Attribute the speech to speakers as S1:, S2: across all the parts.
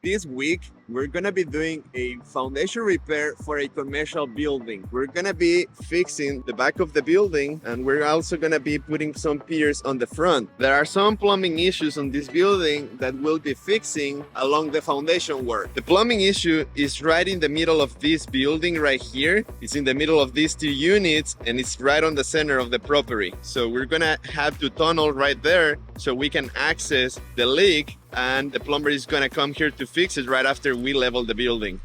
S1: This week, we're gonna be doing a foundation repair for a commercial building. We're gonna be fixing the back of the building, and we're also gonna be putting some piers on the front. There are some plumbing issues on this building that we'll be fixing along the foundation work. The plumbing issue is right in the middle of this building right here. It's in the middle of these two units, and it's right on the center of the property. So we're gonna have to tunnel right there so we can access the leak, and the plumber is gonna come here to fix it right after we level the building.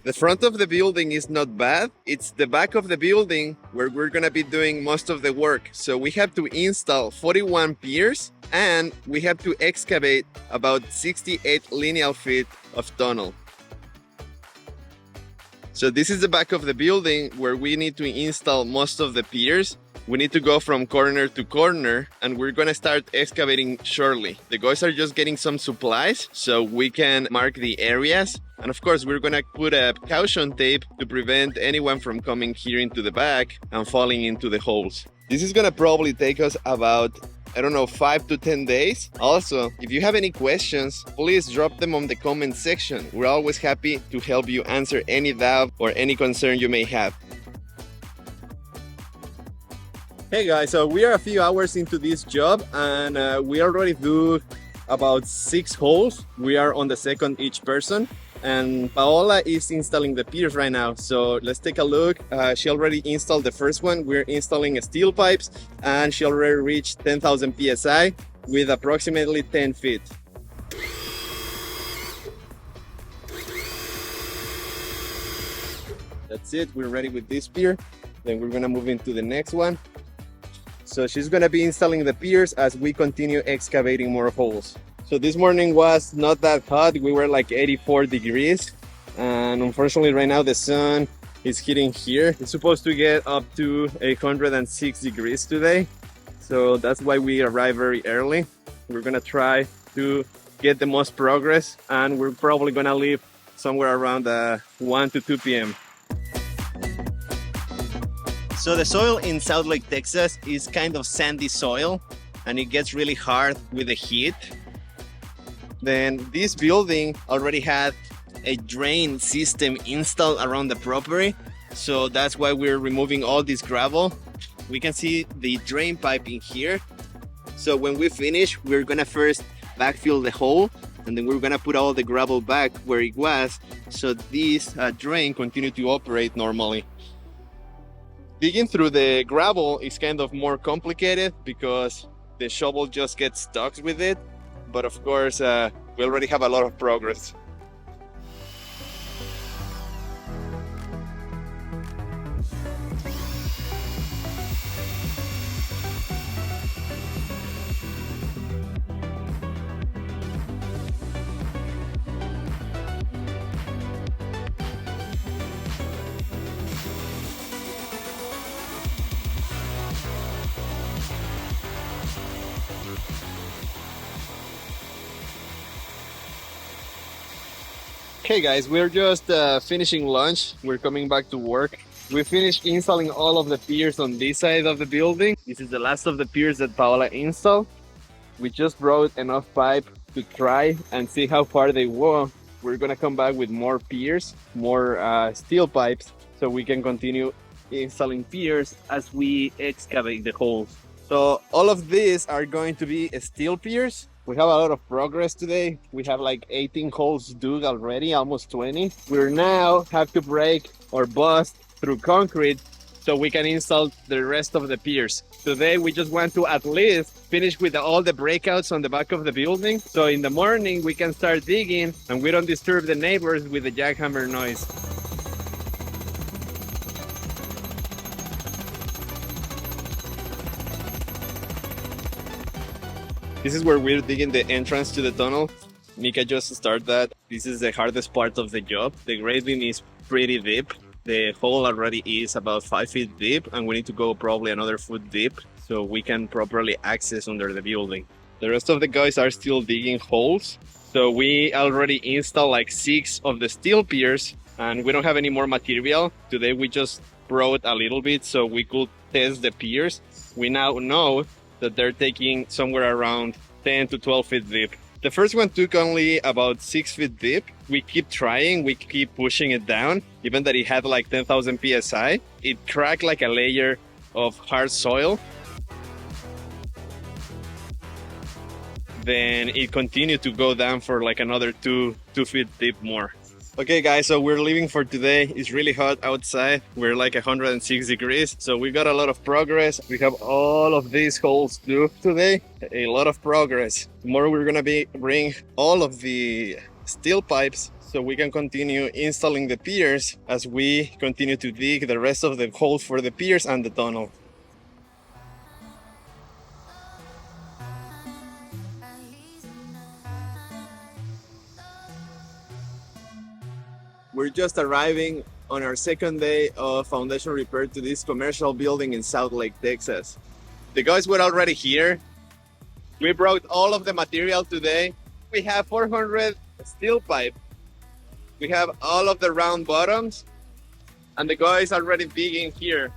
S1: The front of the building is not bad. It's the back of the building where we're gonna be doing most of the work. So we have to install 41 piers, and we have to excavate about 68 lineal feet of tunnel. So this is the back of the building where we need to install most of the piers. We need to go from corner to corner, and we're gonna start excavating shortly. The guys are just getting some supplies so we can mark the areas. And of course, we're gonna put a caution tape to prevent anyone from coming here into the back and falling into the holes. This is gonna probably take us about, I don't know, 5 to 10 days. Also, if you have any questions, please drop them on the comment section. We're always happy to help you answer any doubt or any concern you may have. Hey guys, so we are a few hours into this job, and we already do about 6 holes. We are on the second each person, and Paola is installing the piers right now. So let's take a look. She already installed the first one. We're installing steel pipes, and she already reached 10,000 psi with approximately 10 feet. That's it, we're ready with this pier. Then we're gonna move into the next one. So she's gonna be installing the piers as we continue excavating more holes. So this morning was not that hot. We were like 84 degrees. And unfortunately right now the sun is hitting here. It's supposed to get up to 106 degrees today. So that's why we arrived very early. We're gonna try to get the most progress, and we're probably gonna leave somewhere around 1 to 2 p.m. So the soil in Southlake, Texas is kind of sandy soil, and it gets really hard with the heat. Then this building already had a drain system installed around the property. So that's why we're removing all this gravel. We can see the drain pipe in here. So when we finish, we're gonna first backfill the hole, and then we're gonna put all the gravel back where it was, so this drain continue to operate normally. Digging through the gravel is kind of more complicated because the shovel just gets stuck with it. But of course, we already have a lot of progress. Okay guys, we're just finishing lunch. We're coming back to work. We finished installing all of the piers on this side of the building. This is the last of the piers that Paola installed. We just brought enough pipe to try and see how far they go. We're gonna come back with more piers, more steel pipes, so we can continue installing piers as we excavate the holes. So all of these are going to be steel piers. We have a lot of progress today. We have like 18 holes dug already, almost 20. We now have to break or bust through concrete so we can install the rest of the piers. Today we just want to at least finish with all the breakouts on the back of the building, so in the morning we can start digging and we don't disturb the neighbors with the jackhammer noise. This is where we're digging the entrance to the tunnel. Mika just started that. This is the hardest part of the job. The grading is pretty deep. The hole already is about 5 feet deep, and we need to go probably another foot deep so we can properly access under the building. The rest of the guys are still digging holes. So we already installed like 6 of the steel piers, and we don't have any more material. Today we just brought a little bit so we could test the piers. We now know that they're taking somewhere around 10 to 12 feet deep. The first one took only about 6 feet deep. We keep trying, we keep pushing it down, even that it had like 10,000 psi. It cracked like a layer of hard soil. Then it continued to go down for like another two feet deep more. Okay guys, so we're leaving for today. It's really hot outside. We're like 106 degrees. So we got a lot of progress. We have all of these holes due today. A lot of progress. Tomorrow we're gonna bring all of the steel pipes so we can continue installing the piers as we continue to dig the rest of the holes for the piers and the tunnel. We're just arriving on our second day of foundation repair to this commercial building in Southlake, Texas. The guys were already here. We brought all of the material today. We have 400 steel pipe. We have all of the round bottoms, and the guys already digging here.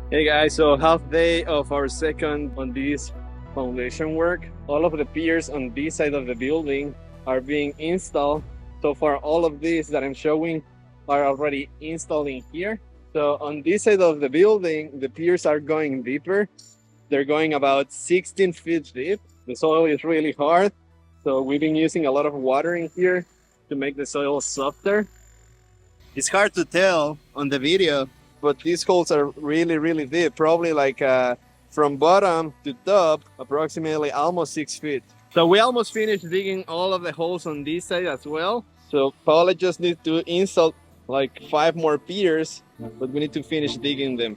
S1: Hey guys, so half day of our second on this foundation work. All of the piers on this side of the building are being installed. So far, all of these that I'm showing are already installed in here. So on this side of the building, the piers are going deeper. They're going about 16 feet deep. The soil is really hard. So we've been using a lot of water in here to make the soil softer. It's hard to tell on the video, but these holes are really deep, probably like from bottom to top, approximately almost 6 feet. So we almost finished digging all of the holes on this side as well. So Paola just needs to install like 5 more piers, but we need to finish digging them.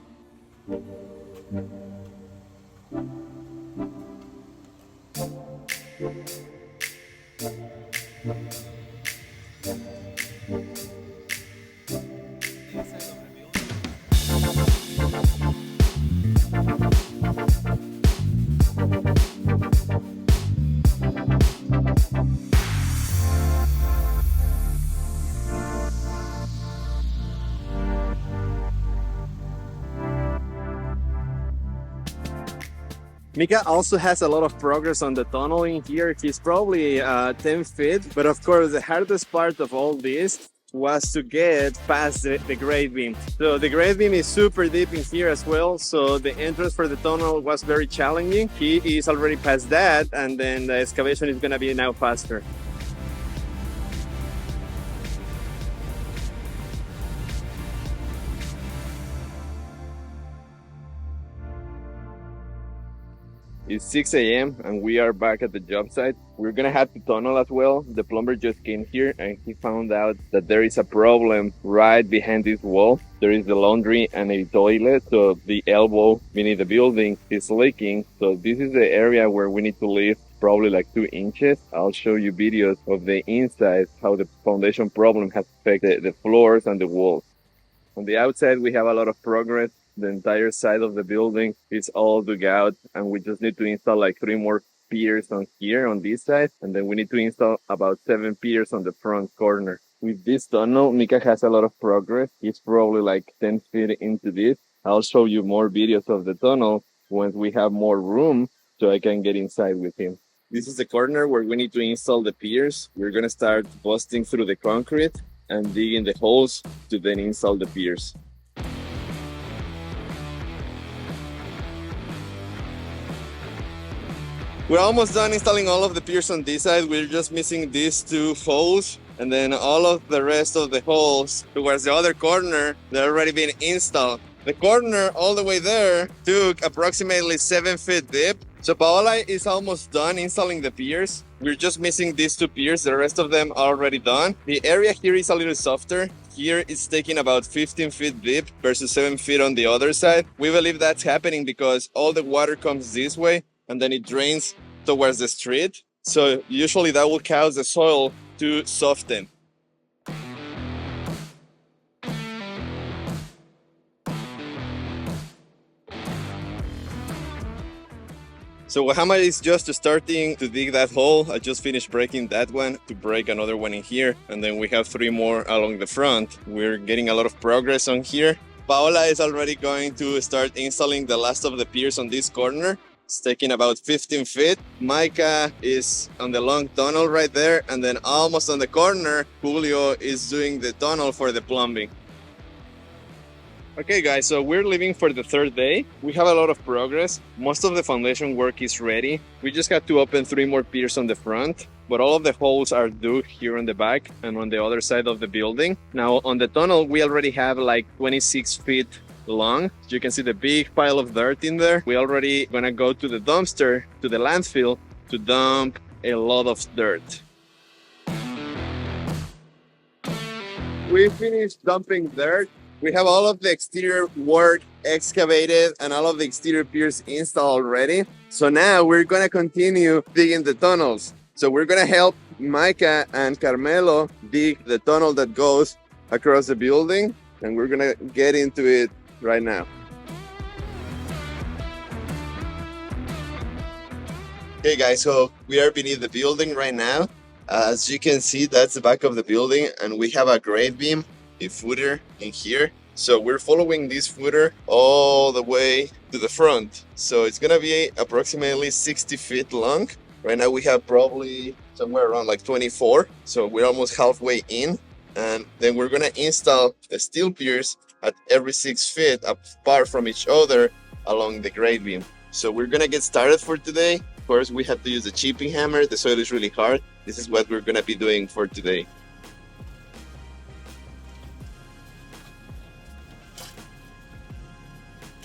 S1: Mika also has a lot of progress on the tunneling here. He's probably 10 feet, but of course the hardest part of all this was to get past the grade beam. So the grade beam is super deep in here as well, so the entrance for the tunnel was very challenging. He is already past that, and then the excavation is gonna be now faster. It's 6 a.m. and we are back at the job site. We're gonna have to tunnel as well. The plumber just came here and he found out that there is a problem right behind this wall. There is the laundry and a toilet, so the elbow beneath the building is leaking. So this is the area where we need to lift probably like 2 inches. I'll show you videos of the inside, how the foundation problem has affected the floors and the walls. On the outside, we have a lot of progress. The entire side of the building is all dug out, and we just need to install like 3 more piers on here on this side, and then we need to install about 7 piers on the front corner. With this tunnel, Mika has a lot of progress. He's probably like 10 feet into this. I'll show you more videos of the tunnel once we have more room so I can get inside with him. This is the corner where we need to install the piers. We're gonna start busting through the concrete and digging the holes to then install the piers. We're almost done installing all of the piers on this side. We're just missing these two holes, and then all of the rest of the holes towards the other corner, they're already been installed. The corner all the way there took approximately 7 feet deep. So Paola is almost done installing the piers. We're just missing these two piers. The rest of them are already done. The area here is a little softer. Here it's taking about 15 feet deep versus 7 feet on the other side. We believe that's happening because all the water comes this way and then it drains towards the street. So usually that will cause the soil to soften. So Wahama is just starting to dig that hole. I just finished breaking that one to break another one in here. And then we have 3 more along the front. We're getting a lot of progress on here. Paola is already going to start installing the last of the piers on this corner. It's taking about 15 feet. Micah is on the long tunnel right there. And then almost on the corner, Julio is doing the tunnel for the plumbing. Okay guys, so we're leaving for the 3rd day. We have a lot of progress. Most of the foundation work is ready. We just had to open 3 more piers on the front, but all of the holes are dug here on the back and on the other side of the building. Now on the tunnel, we already have like 26 feet long. You can see the big pile of dirt in there. We already gonna go to the dumpster, to the landfill, to dump a lot of dirt. We finished dumping dirt. We have all of the exterior work excavated and all of the exterior piers installed already. So now we're gonna continue digging the tunnels. So we're gonna help Micah and Carmelo dig the tunnel that goes across the building, and we're gonna get into it right now. Okay guys, so we are beneath the building right now. As you can see, that's the back of the building, and we have a grade beam, a footer in here. So we're following this footer all the way to the front. So it's gonna be approximately 60 feet long. Right now we have probably somewhere around like 24. So we're almost halfway in. And then we're gonna install the steel piers at every 6 feet apart from each other along the grade beam. So we're gonna get started for today. Of course, we have to use the chipping hammer. The soil is really hard. This is what we're gonna be doing for today.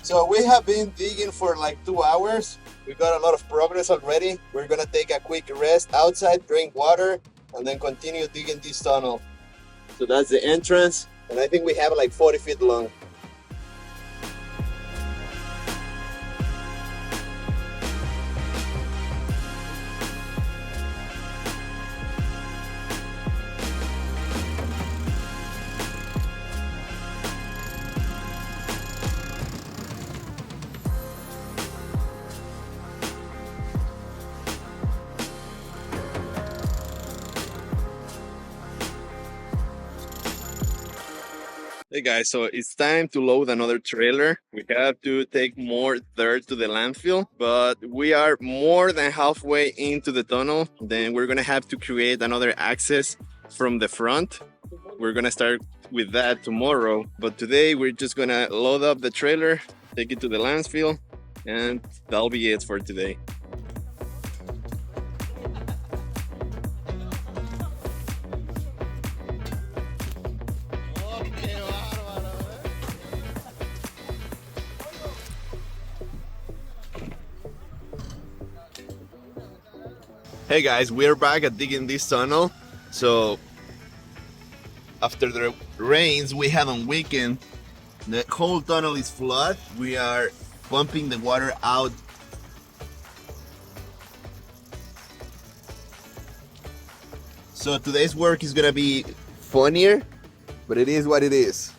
S1: So we have been digging for like 2 hours. We got a lot of progress already. We're gonna take a quick rest outside, drink water, and then continue digging this tunnel. So that's the entrance, and I think we have like 40 feet long. Hey guys, so it's time to load another trailer. We have to take more dirt to the landfill, but we are more than halfway into the tunnel. Then we're gonna have to create another access from the front. We're gonna start with that tomorrow, but today we're just gonna load up the trailer, take it to the landfill, and that'll be it for today. Hey guys, we're back at digging this tunnel. So after the rains we had on weekend, the whole tunnel is flooded. We are pumping the water out. So today's work is gonna be funnier, but it is what it is.